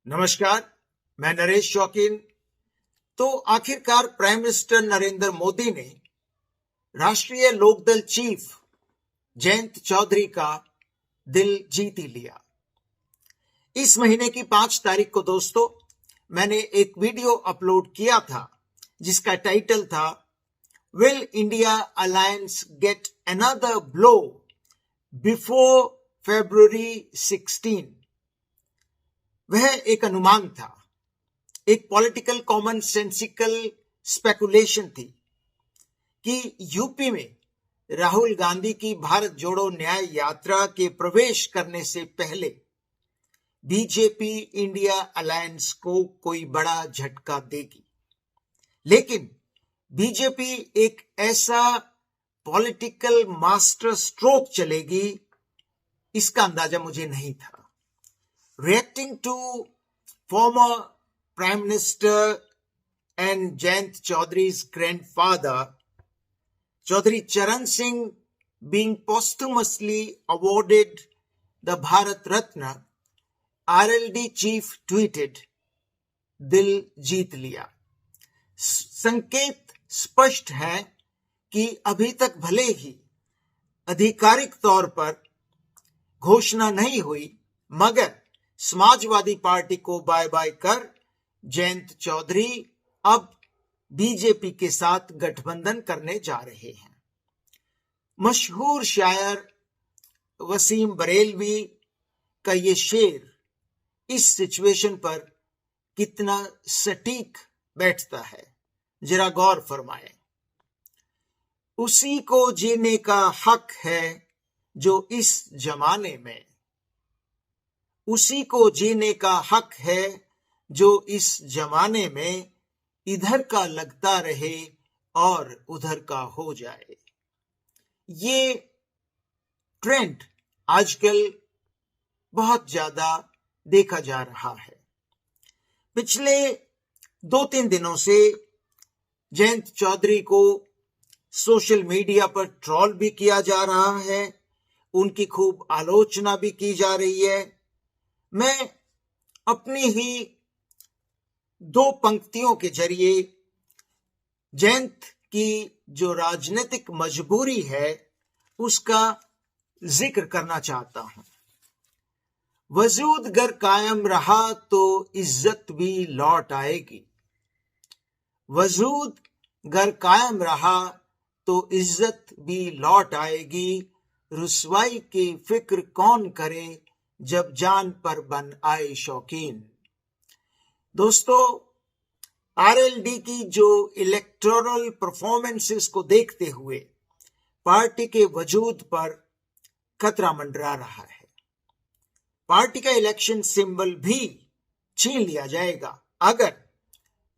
नमस्कार, मैं नरेश शौकीन। तो आखिरकार प्राइम मिनिस्टर नरेंद्र मोदी ने राष्ट्रीय लोकदल चीफ जयंत चौधरी का दिल जीत ही लिया। इस महीने की 5 तारीख को दोस्तों मैंने एक वीडियो अपलोड किया था जिसका टाइटल था will India alliance get another blow before February 16। वह एक अनुमान था, एक पॉलिटिकल कॉमन सेंसिकल स्पेकुलेशन थी कि यूपी में राहुल गांधी की भारत जोड़ो न्याय यात्रा के प्रवेश करने से पहले बीजेपी इंडिया अलायंस को कोई बड़ा झटका देगी। लेकिन बीजेपी एक ऐसा पॉलिटिकल मास्टर स्ट्रोक चलेगी, इसका अंदाजा मुझे नहीं था। Reacting to former Prime Minister and Jayant Chaudhary's grandfather, Chaudhary Charan Singh, being posthumously awarded the Bharat Ratna, RLD chief tweeted, दिल जीत लिया। संकेत स्पष्ट है कि अभी तक भले ही आधिकारिक तौर पर घोषणा नहीं हुई, मगर समाजवादी पार्टी को बाय बाय कर जयंत चौधरी अब बीजेपी के साथ गठबंधन करने जा रहे हैं। मशहूर शायर वसीम बरेलवी का ये शेर इस सिचुएशन पर कितना सटीक बैठता है, जरा गौर फरमाएं। उसी को जीने का हक है जो इस जमाने में, उसी को जीने का हक है जो इस जमाने में इधर का लगता रहे और उधर का हो जाए। ये ट्रेंड आजकल बहुत ज्यादा देखा जा रहा है। पिछले 2-3 दिनों से जयंत चौधरी को सोशल मीडिया पर ट्रोल भी किया जा रहा है, उनकी खूब आलोचना भी की जा रही है। मैं अपनी ही 2 पंक्तियों के जरिए जयंत की जो राजनीतिक मजबूरी है उसका जिक्र करना चाहता हूं। वजूद गर कायम रहा तो इज्जत भी लौट आएगी। वजूद गर कायम रहा तो इज्जत भी लौट आएगी। रुसवाई की फिक्र कौन करे जब जान पर बन आए शौकीन। दोस्तों, आरएलडी की जो इलेक्टोरल परफॉर्मेंसेस को देखते हुए पार्टी के वजूद पर खतरा मंडरा रहा है। पार्टी का इलेक्शन सिंबल भी छीन लिया जाएगा अगर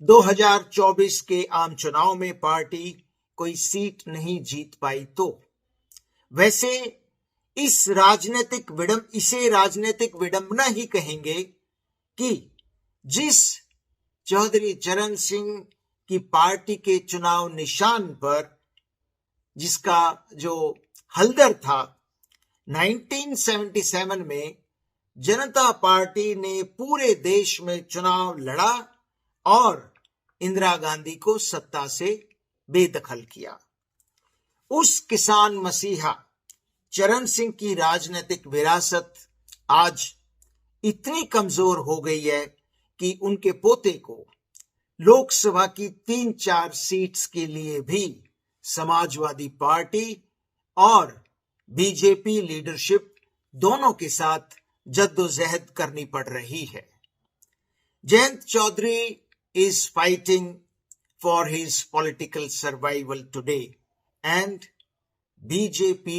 2024 के आम चुनाव में पार्टी कोई सीट नहीं जीत पाई तो। वैसे इसे राजनीतिक विडंबना ही कहेंगे कि जिस चौधरी चरण सिंह की पार्टी के चुनाव निशान पर, जिसका जो हल्दर था, 1977 में जनता पार्टी ने पूरे देश में चुनाव लड़ा और इंदिरा गांधी को सत्ता से बेदखल किया। उस किसान मसीहा चरण सिंह की राजनीतिक विरासत आज इतनी कमजोर हो गई है कि उनके पोते को लोकसभा की 3-4 सीट्स के लिए भी समाजवादी पार्टी और बीजेपी लीडरशिप दोनों के साथ जद्दोजहद करनी पड़ रही है। Jayant Chaudhary is fighting for his political survival today, and BJP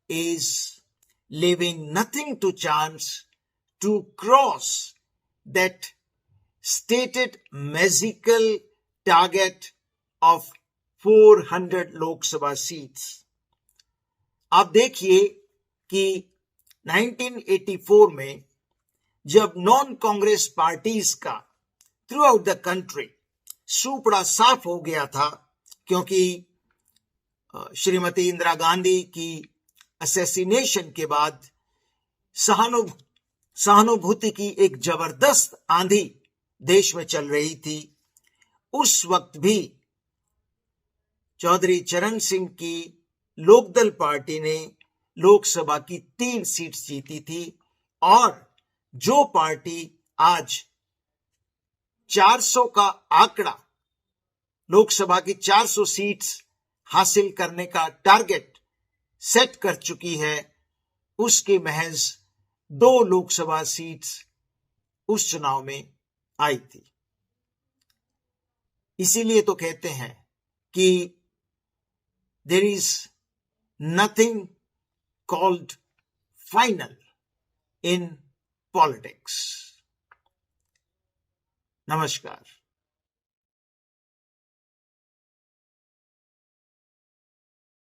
is leaving nothing to chance to cross that stated magical target of 400 Lok Sabha seats. आप देखिए कि 1984 में जब नॉन कांग्रेस पार्टीज का थ्रू आउट द कंट्री सूपड़ा साफ हो गया था, क्योंकि श्रीमती इंदिरा गांधी की असैसिनेशन के बाद सहानुभूति की एक जबरदस्त आंधी देश में चल रही थी, उस वक्त भी चौधरी चरण सिंह की लोकदल पार्टी ने लोकसभा की 3 सीट्स जीती थी और जो पार्टी आज 400 का आंकड़ा, लोकसभा की 400 सीट्स हासिल करने का टारगेट सेट कर चुकी है, उसके महज 2 लोकसभा सीट्स उस चुनाव में आई थी। इसीलिए तो कहते हैं कि there is nothing called final in politics. नमस्कार।